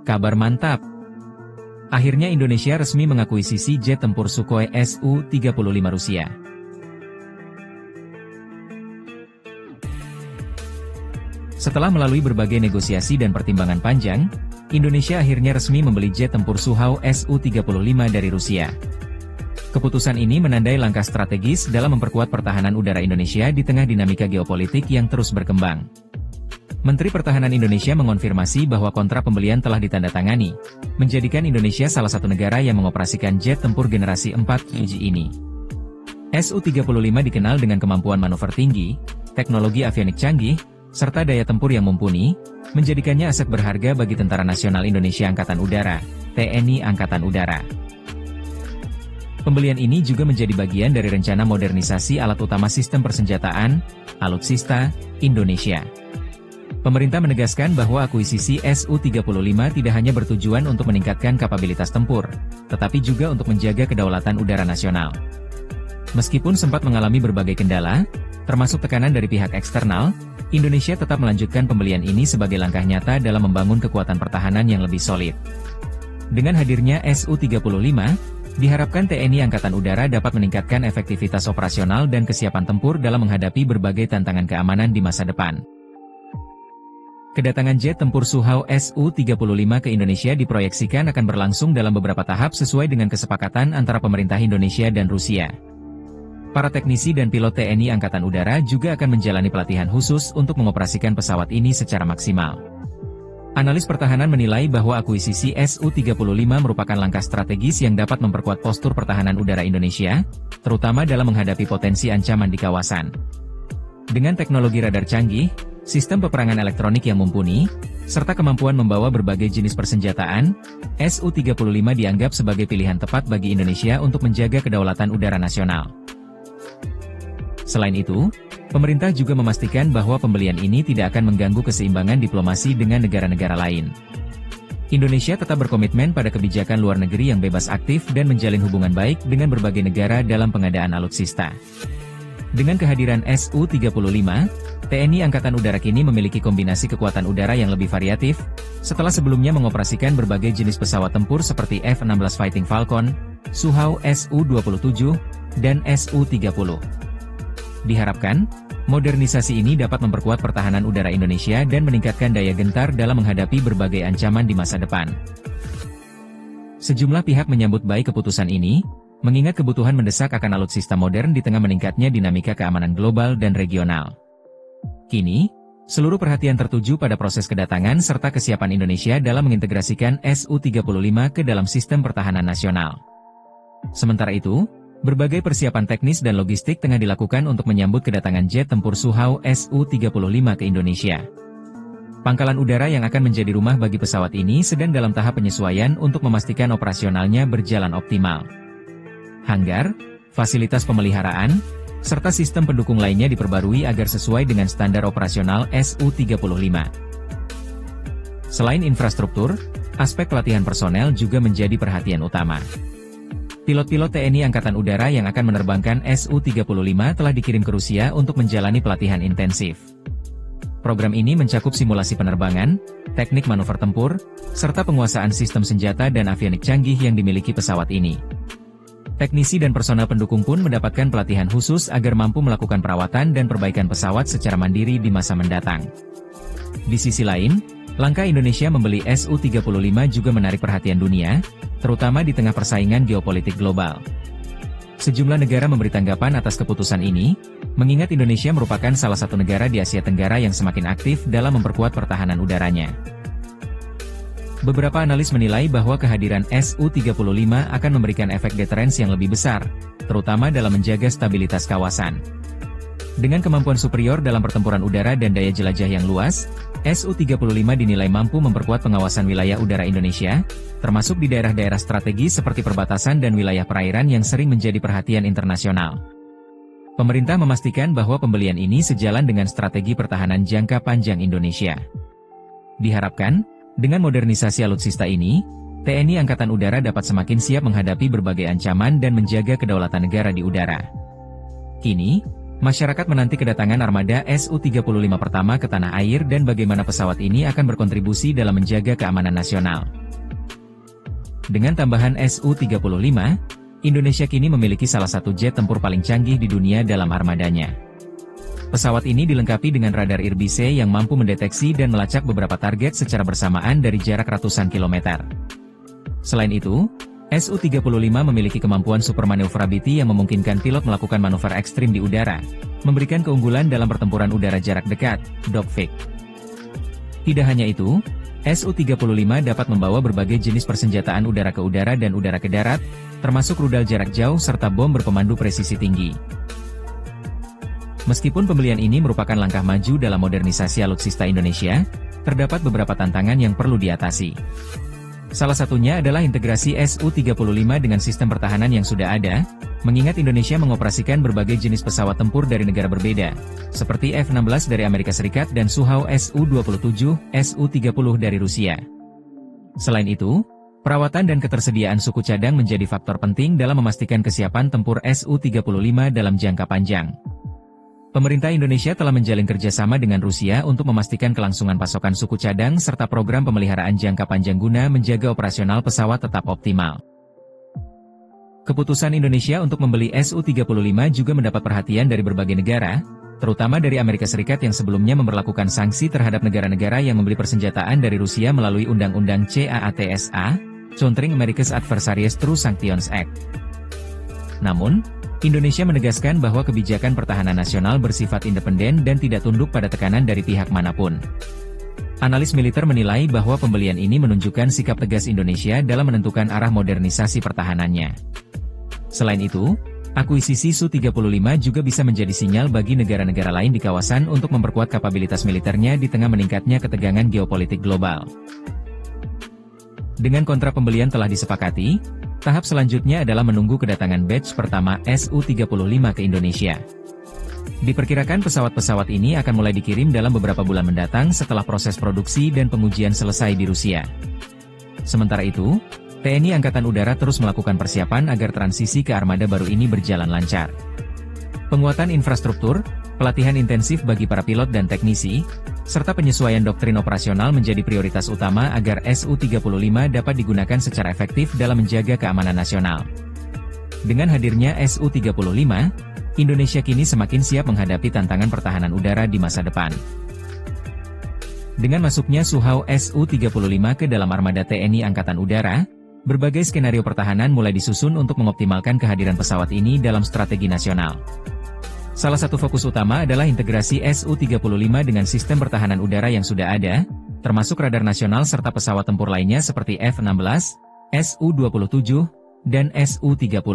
Kabar mantap! Akhirnya Indonesia resmi mengakuisisi jet tempur Sukhoi Su-35 Rusia. Setelah melalui berbagai negosiasi dan pertimbangan panjang, Indonesia akhirnya resmi membeli jet tempur Sukhoi Su-35 dari Rusia. Keputusan ini menandai langkah strategis dalam memperkuat pertahanan udara Indonesia di tengah dinamika geopolitik yang terus berkembang. Menteri Pertahanan Indonesia mengonfirmasi bahwa kontrak pembelian telah ditandatangani, menjadikan Indonesia salah satu negara yang mengoperasikan jet tempur generasi 4G ini. Su-35 dikenal dengan kemampuan manuver tinggi, teknologi avionik canggih, serta daya tempur yang mumpuni, menjadikannya aset berharga bagi Tentara Nasional Indonesia Angkatan Udara, TNI Angkatan Udara. Pembelian ini juga menjadi bagian dari rencana modernisasi alat utama sistem persenjataan, Alutsista, Indonesia. Pemerintah menegaskan bahwa akuisisi Su-35 tidak hanya bertujuan untuk meningkatkan kapabilitas tempur, tetapi juga untuk menjaga kedaulatan udara nasional. Meskipun sempat mengalami berbagai kendala, termasuk tekanan dari pihak eksternal, Indonesia tetap melanjutkan pembelian ini sebagai langkah nyata dalam membangun kekuatan pertahanan yang lebih solid. Dengan hadirnya Su-35, diharapkan TNI Angkatan Udara dapat meningkatkan efektivitas operasional dan kesiapan tempur dalam menghadapi berbagai tantangan keamanan di masa depan. Kedatangan jet tempur Sukhoi Su-35 ke Indonesia diproyeksikan akan berlangsung dalam beberapa tahap sesuai dengan kesepakatan antara pemerintah Indonesia dan Rusia. Para teknisi dan pilot TNI Angkatan Udara juga akan menjalani pelatihan khusus untuk mengoperasikan pesawat ini secara maksimal. Analis pertahanan menilai bahwa akuisisi Su-35 merupakan langkah strategis yang dapat memperkuat postur pertahanan udara Indonesia, terutama dalam menghadapi potensi ancaman di kawasan. Dengan teknologi radar canggih, sistem peperangan elektronik yang mumpuni, serta kemampuan membawa berbagai jenis persenjataan, Su-35 dianggap sebagai pilihan tepat bagi Indonesia untuk menjaga kedaulatan udara nasional. Selain itu, pemerintah juga memastikan bahwa pembelian ini tidak akan mengganggu keseimbangan diplomasi dengan negara-negara lain. Indonesia tetap berkomitmen pada kebijakan luar negeri yang bebas aktif dan menjalin hubungan baik dengan berbagai negara dalam pengadaan alutsista. Dengan kehadiran Su-35, TNI Angkatan Udara kini memiliki kombinasi kekuatan udara yang lebih variatif, setelah sebelumnya mengoperasikan berbagai jenis pesawat tempur seperti F-16 Fighting Falcon, Sukhoi Su-27, dan Su-30. Diharapkan, modernisasi ini dapat memperkuat pertahanan udara Indonesia dan meningkatkan daya gentar dalam menghadapi berbagai ancaman di masa depan. Sejumlah pihak menyambut baik keputusan ini, mengingat kebutuhan mendesak akan alutsista modern di tengah meningkatnya dinamika keamanan global dan regional. Kini, seluruh perhatian tertuju pada proses kedatangan serta kesiapan Indonesia dalam mengintegrasikan Su-35 ke dalam sistem pertahanan nasional. Sementara itu, berbagai persiapan teknis dan logistik tengah dilakukan untuk menyambut kedatangan jet tempur Sukhoi Su-35 ke Indonesia. Pangkalan udara yang akan menjadi rumah bagi pesawat ini sedang dalam tahap penyesuaian untuk memastikan operasionalnya berjalan optimal. Hanggar, fasilitas pemeliharaan, serta sistem pendukung lainnya diperbarui agar sesuai dengan standar operasional Su-35. Selain infrastruktur, aspek pelatihan personel juga menjadi perhatian utama. Pilot-pilot TNI Angkatan Udara yang akan menerbangkan Su-35 telah dikirim ke Rusia untuk menjalani pelatihan intensif. Program ini mencakup simulasi penerbangan, teknik manuver tempur, serta penguasaan sistem senjata dan avionik canggih yang dimiliki pesawat ini. Teknisi dan personel pendukung pun mendapatkan pelatihan khusus agar mampu melakukan perawatan dan perbaikan pesawat secara mandiri di masa mendatang. Di sisi lain, langkah Indonesia membeli Su-35 juga menarik perhatian dunia, terutama di tengah persaingan geopolitik global. Sejumlah negara memberi tanggapan atas keputusan ini, mengingat Indonesia merupakan salah satu negara di Asia Tenggara yang semakin aktif dalam memperkuat pertahanan udaranya. Beberapa analis menilai bahwa kehadiran Su-35 akan memberikan efek deterrence yang lebih besar, terutama dalam menjaga stabilitas kawasan. Dengan kemampuan superior dalam pertempuran udara dan daya jelajah yang luas, Su-35 dinilai mampu memperkuat pengawasan wilayah udara Indonesia, termasuk di daerah-daerah strategis seperti perbatasan dan wilayah perairan yang sering menjadi perhatian internasional. Pemerintah memastikan bahwa pembelian ini sejalan dengan strategi pertahanan jangka panjang Indonesia. Diharapkan, dengan modernisasi alutsista ini, TNI Angkatan Udara dapat semakin siap menghadapi berbagai ancaman dan menjaga kedaulatan negara di udara. Kini, Masyarakat menanti kedatangan armada Su-35 pertama ke tanah air dan bagaimana pesawat ini akan berkontribusi dalam menjaga keamanan nasional. Dengan tambahan Su-35, Indonesia kini memiliki salah satu jet tempur paling canggih di dunia dalam armadanya. Pesawat ini dilengkapi dengan radar IRBC yang mampu mendeteksi dan melacak beberapa target secara bersamaan dari jarak ratusan kilometer. Selain itu, Su-35 memiliki kemampuan super maneuverability yang memungkinkan pilot melakukan manuver ekstrim di udara, memberikan keunggulan dalam pertempuran udara jarak dekat, dogfight. Tidak hanya itu, Su-35 dapat membawa berbagai jenis persenjataan udara ke udara dan udara ke darat, termasuk rudal jarak jauh serta bom berpemandu presisi tinggi. Meskipun pembelian ini merupakan langkah maju dalam modernisasi alutsista Indonesia, terdapat beberapa tantangan yang perlu diatasi. Salah satunya adalah integrasi Su-35 dengan sistem pertahanan yang sudah ada, mengingat Indonesia mengoperasikan berbagai jenis pesawat tempur dari negara berbeda, seperti F-16 dari Amerika Serikat dan Sukhoi Su-27, Su-30 dari Rusia. Selain itu, perawatan dan ketersediaan suku cadang menjadi faktor penting dalam memastikan kesiapan tempur Su-35 dalam jangka panjang. Pemerintah Indonesia telah menjalin kerjasama dengan Rusia untuk memastikan kelangsungan pasokan suku cadang serta program pemeliharaan jangka panjang guna menjaga operasional pesawat tetap optimal. Keputusan Indonesia untuk membeli Su-35 juga mendapat perhatian dari berbagai negara, terutama dari Amerika Serikat yang sebelumnya memberlakukan sanksi terhadap negara-negara yang membeli persenjataan dari Rusia melalui Undang-Undang CAATSA, Countering America's Adversaries Through Sanctions Act. Namun, Indonesia menegaskan bahwa kebijakan pertahanan nasional bersifat independen dan tidak tunduk pada tekanan dari pihak manapun. Analis militer menilai bahwa pembelian ini menunjukkan sikap tegas Indonesia dalam menentukan arah modernisasi pertahanannya. Selain itu, akuisisi Su-35 juga bisa menjadi sinyal bagi negara-negara lain di kawasan untuk memperkuat kapabilitas militernya di tengah meningkatnya ketegangan geopolitik global. Dengan kontrak pembelian telah disepakati, tahap selanjutnya adalah menunggu kedatangan batch pertama Su-35 ke Indonesia. Diperkirakan pesawat-pesawat ini akan mulai dikirim dalam beberapa bulan mendatang setelah proses produksi dan pengujian selesai di Rusia. Sementara itu, TNI Angkatan Udara terus melakukan persiapan agar transisi ke armada baru ini berjalan lancar. Penguatan infrastruktur, pelatihan intensif bagi para pilot dan teknisi, serta penyesuaian doktrin operasional menjadi prioritas utama agar Su-35 dapat digunakan secara efektif dalam menjaga keamanan nasional. Dengan hadirnya Su-35, Indonesia kini semakin siap menghadapi tantangan pertahanan udara di masa depan. Dengan masuknya Sukhoi Su-35 ke dalam armada TNI Angkatan Udara, berbagai skenario pertahanan mulai disusun untuk mengoptimalkan kehadiran pesawat ini dalam strategi nasional. Salah satu fokus utama adalah integrasi Su-35 dengan sistem pertahanan udara yang sudah ada, termasuk radar nasional serta pesawat tempur lainnya seperti F-16, Su-27, dan Su-30.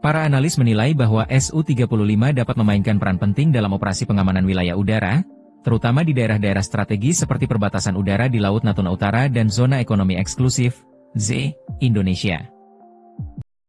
Para analis menilai bahwa Su-35 dapat memainkan peran penting dalam operasi pengamanan wilayah udara, terutama di daerah-daerah strategis seperti perbatasan udara di Laut Natuna Utara dan Zona Ekonomi Eksklusif, ZEE, Indonesia.